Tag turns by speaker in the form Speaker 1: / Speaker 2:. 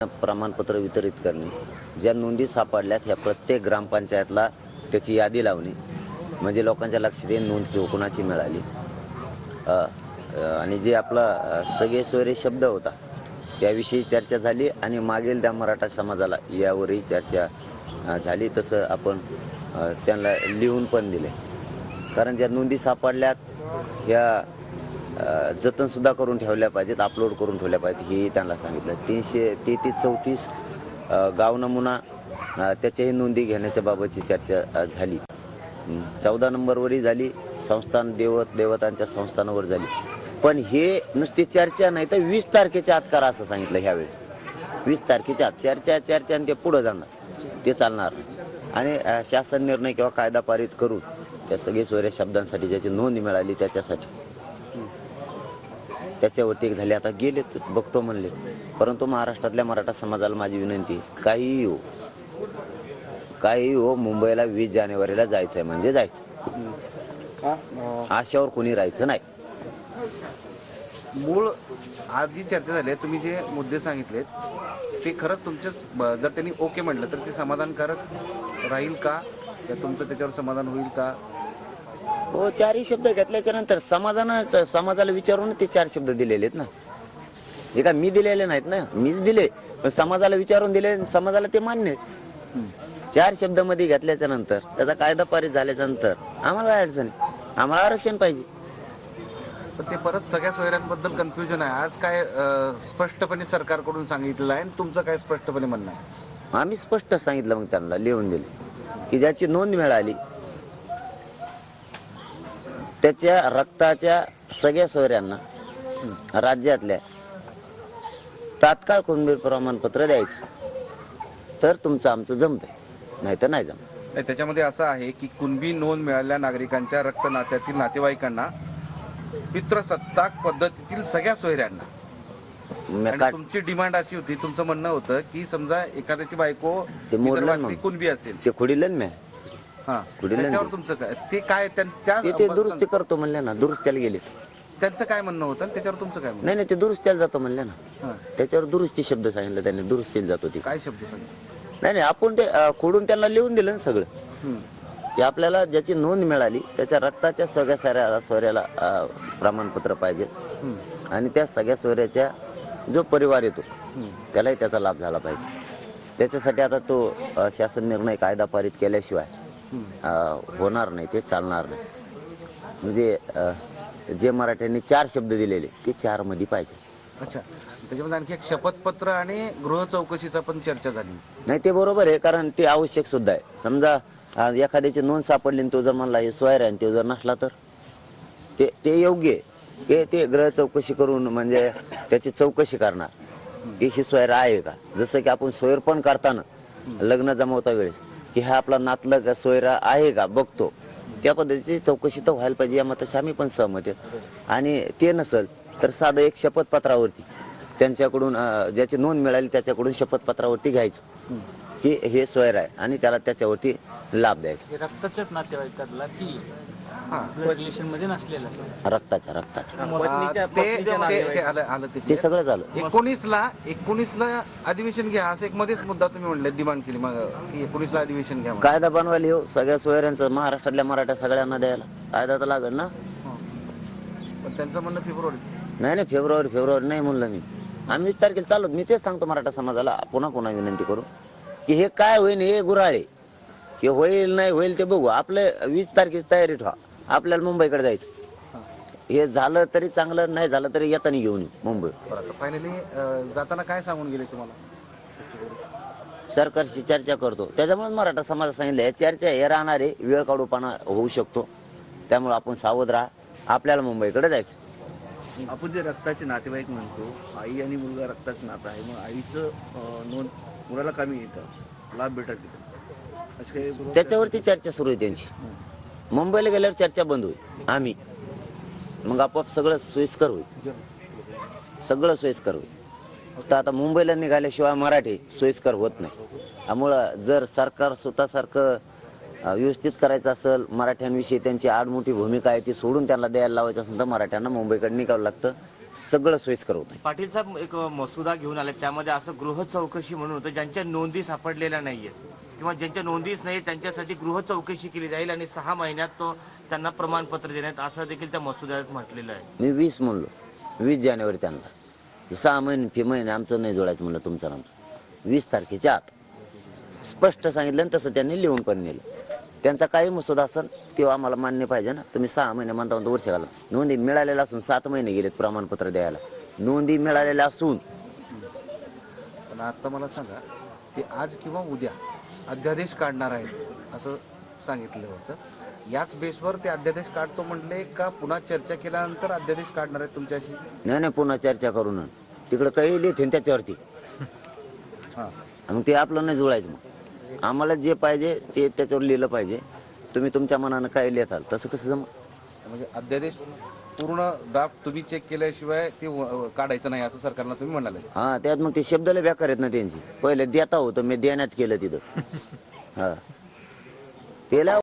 Speaker 1: प्रमाणपत्र वितरित करणे, ज्या नोंदी सापडल्यात ह्या प्रत्येक ग्रामपंचायतला त्याची यादी लावणे, म्हणजे लोकांच्या लक्षात येईल नोंद कोणाची मिळाली. आणि जे आपला सगळे सोयरे शब्द होता त्याविषयी चर्चा झाली आणि मागील त्या मराठा समाजाला यावरही चर्चा झाली. तसं आपण त्यांना लिहून पण दिले, कारण ज्या नोंदी सापडल्यात ह्या जतनसुद्धा करून ठेवल्या पाहिजेत, अपलोड करून ठेवल्या पाहिजेत, हेही त्यांना सांगितलं. 333-34 गाव नमुना त्याच्याही नोंदी घेण्याच्या बाबतची चर्चा झाली. 14 नंबरवरही झाली, संस्थान देवतांच्या संस्थानावर झाली. पण हे नुसती चर्चा नाही तर 20 तारखेच्या आत करा असं सांगितलं ह्यावेळेस. 20 तारखेच्या आत चर्चा आणि ते पुढं जाणार, ते चालणार नाही. आणि शासन निर्णय किंवा कायदा पारित करून त्या सगळे सोयऱ्या शब्दांसाठी ज्याची नोंद मिळाली त्याच्यावरती झाले. आता गेले बघतो म्हणले, परंतु महाराष्ट्रातल्या मराठा समाजाला माझी विनंती, काहीही हो मुंबईला 20 जानेवारीला जायचंय म्हणजे जायचं, आशावर कोणी राहायचं नाही.
Speaker 2: मूळ आज जी चर्चा झाली आहे, तुम्ही जे मुद्दे सांगितलेत ते खरंच तुमच्या जर त्यांनी ओके म्हटलं तर ते समाधानकारक राहील का, तुमचं त्याच्यावर समाधान होईल का?
Speaker 1: हो, 4ही शब्द घेतल्याच्या नंतर समाजाला विचारून ते 4 शब्द दिलेले आहेत ना. हे का मी दिलेले नाहीत ना, मीच दिले, पण समाजाला विचारून दिले, समाजाला ते मान्य. 4 शब्द मध्ये घेतल्याच्या नंतर त्याचा कायदा पारित झाल्याच्या नंतर आम्हाला काय अडचण आहे, आम्हाला आरक्षण पाहिजे.
Speaker 2: पण ते परत सगळ्या सोयऱ्यांबद्दल कन्फ्युजन आहे. आज काय स्पष्टपणे सरकारकडून सांगितलेलं आहे आणि तुमचं काय स्पष्टपणे म्हणणं आहे?
Speaker 1: आम्ही स्पष्ट सांगितलं, मग त्यांना लिहून दिले की ज्याची नोंद मिळाली त्याच्या रक्ताच्या सगळ्या सोयऱ्यांना राज्यातल्या तात्काळ कुणबी प्रमाणपत्र द्यायचं, तर तुमचं आमचं जमतंय, नाही तर नाही जमत.
Speaker 2: त्याच्यामध्ये असं आहे की कुणबी नोंद मिळालेल्या नागरिकांच्या रक्त नात्यातील नातेवाईकांना पितृसत्ताक पद्धतीतील सगळ्या सोयऱ्यांना. तुमची डिमांड अशी होती, तुमचं म्हणणं होतं की समजा एखाद्याची बायको कुणबी असेल
Speaker 1: ते खुडीलन मी
Speaker 2: त्याच्यावर तुमचं काय, ते काय
Speaker 1: ते दुरुस्ती करतो म्हणले ना, दुरुस्त्याला गेले.
Speaker 2: त्यांचं काय म्हणणं होतं आणि त्याच्यावर तुमचं काय म्हणणं?
Speaker 1: नाही, ते दुरुस्त्याला जातो म्हणले ना, त्याच्यावर दुरुस्ती शब्द सांगितलं त्यांनी, दुरुस्तीला जातो. ते
Speaker 2: काय शब्द सांगितलं?
Speaker 1: नाही, आपण ते खोडून त्यांना लिहून दिलं ना सगळं, की आपल्याला ज्याची नोंद मिळाली त्याच्या रक्ताच्या सगळ्या सोयऱ्याला प्रमाणपत्र पाहिजे आणि त्या सगळ्या सोयऱ्याच्या जो परिवार येतो त्यालाही त्याचा लाभ झाला पाहिजे. त्याच्यासाठी आता तो शासन निर्णय कायदा पारित केल्याशिवाय होणार नाही, ते चालणार नाही. म्हणजे जे मराठ्यांनी 4 शब्द दिलेले ते 4 मध्ये पाहिजे.
Speaker 2: अच्छा, त्याच्यामध्ये आणखी एक शपथपत्र आणि गृह चौकशीचा पण चर्चा झाली.
Speaker 1: नाही, ते बरोबर आहे, कारण ते आवश्यक सुद्धा आहे. समजा एखाद्याची नोंद सापडली आणि तो जर म्हणला हे सोयर आहे, तो जर नसला तर ते योग्य आहे. ते गृह चौकशी करून म्हणजे त्याची चौकशी करणार की ही सोयर आहे का. जसं की आपण सोयर पण करताना लग्न जमवता वेळेस की हा आपला नातलग का सोयरा आहे का बघतो, त्या पद्धतीची चौकशी तर व्हायला पाहिजे, या मताशी आम्ही पण सहमत आहे. आणि ते नसेल तर साधं एक शपथपत्रावरती त्यांच्याकडून ज्याची नोंद मिळाली त्याच्याकडून शपथपत्रावरती घ्यायचं की हे सोयर आहे आणि त्याला त्याच्यावरती लाभ द्यायचा.
Speaker 3: रक्ताच्याच नातेवाईकातला की रिलेशन मध्ये नसलेला
Speaker 1: रक्ताच्या
Speaker 2: ते
Speaker 1: सगळं झालं.
Speaker 2: 19ला अधिवेशन घ्या असं एक मध्येच मुद्दा तुम्ही म्हणले, डिमांड केली मग की 19ला अधिवेशन घ्या.
Speaker 1: कायदा बनवायला हो सगळ्या सोयऱ्यांचा, महाराष्ट्रातल्या मराठा सगळ्यांना द्यायला कायदा तर लागेल ना.
Speaker 2: पण त्यांचं म्हणणं फेब्रुवारी
Speaker 1: नाही, फेब्रुवारी नाही म्हणलं मी. आम्ही 20 तारखेला चालू. मी तेच सांगतो मराठा समाजाला, पुन्हा विनंती करू की हे काय होईल, हे गुराळे की होईल नाही होईल ते बघू. आपलं 20 तारखेची तयारी ठेवा, आपल्याला मुंबईकडे जायचं. हे झालं तरी चांगलं, नाही झालं तरी येताना घेऊन येऊ मुंबई.
Speaker 2: फायनली जाताना काय सांगून गेले तुम्हाला?
Speaker 1: सरकारशी चर्चा करतो, त्याच्यामुळे मराठा समाज सांगितलं या चर्चा हे राहणार आहे, वेळ काढूपणा होऊ शकतो, त्यामुळे आपण सावध राहा, आपल्याला मुंबईकडे जायचं.
Speaker 4: आपण जे रक्ताचे नातेवाईक म्हणतो, आई आणि मुलगा रक्ताचं नातं आहे, मग आईचं नोंद मुलाला कमी येतं, लाभ भेटत असं काही
Speaker 1: त्याच्यावरती चर्चा सुरू आहे त्यांची. मुंबईला गेल्यावर चर्चा बंद होईल, आम्ही मग आपोआप सगळं सोयीस्कर होईल, फक्त आता मुंबईला निघाल्याशिवाय मराठी सोयीस्कर होत नाही. त्यामुळं जर सरकार स्वतःसारखं व्यवस्थित करायचं असेल, मराठ्यांविषयी त्यांची आडमोठी भूमिका आहे ती सोडून त्यांना द्यायला लावायचं असेल तर मराठ्यांना मुंबईकडे निघावं लागतं. सगळं सोयीस्कर होत आहे.
Speaker 3: पाटील साहेब एक मसुदा घेऊन आले, त्यामध्ये असं गृह चौकशी म्हणून होतं, ज्यांच्या नोंदी सापडलेल्या नाहीयेत किंवा ज्यांच्या नोंदीच नाही त्यांच्यासाठी गृह चौकशी केली जाईल आणि 6 महिन्यात तो त्यांना प्रमाणपत्र देण्यात, असं देखील त्या मसुद्यात म्हटलेलं आहे.
Speaker 1: मी 20 म्हणलो, 20 जानेवारी त्यांना 6 महिने फी महिने आमचं नाही जोडायचं म्हणलं तुमचं नामचं. 20 तारखेच्या आत स्पष्ट सांगितलं आणि तसं त्यांनी लिहून पण नेलं. त्यांचा काही मसुदा असेल तेव्हा आम्हाला मान्य पाहिजे ना. तुम्ही 6 महिने म्हणता म्हणता वर्ष घाला. नोंदी मिळालेल्या असून 7 महिने गेलेत प्रमाणपत्र द्यायला. नोंदी मिळालेल्या असून
Speaker 2: पण आता मला सांगा, ते आज किंवा उद्या अध्यादेश काढणार आहेत असं सांगितलं होतं. याच बेसवर ते अध्यादेश काढतो म्हणले का पुन्हा चर्चा केल्यानंतर अध्यादेश काढणार आहेत तुमच्याशी?
Speaker 1: नाही पुन्हा चर्चा करून तिकडं काही लिहिते त्याच्यावरती,
Speaker 2: हां,
Speaker 1: मग ते आपलं नाही जुळायचं. मग आम्हाला जे पाहिजे ते त्याच्यावर लिहिलं पाहिजे. तुम्ही तुमच्या मनानं काय लिहिताल तसं कसं जमं.
Speaker 2: म्हणजे अध्यादेश पूर्ण ड्राफ्ट तुम्ही चेक केल्याशिवाय ते काढायचं नाही असं सरकारला तुम्ही म्हणाले.
Speaker 1: हा त्यात मग ते शब्दाला बेकार आहेत ना त्यांची. पहिले देता होतं, मी देण्यात केलं तिथं. हा त्याला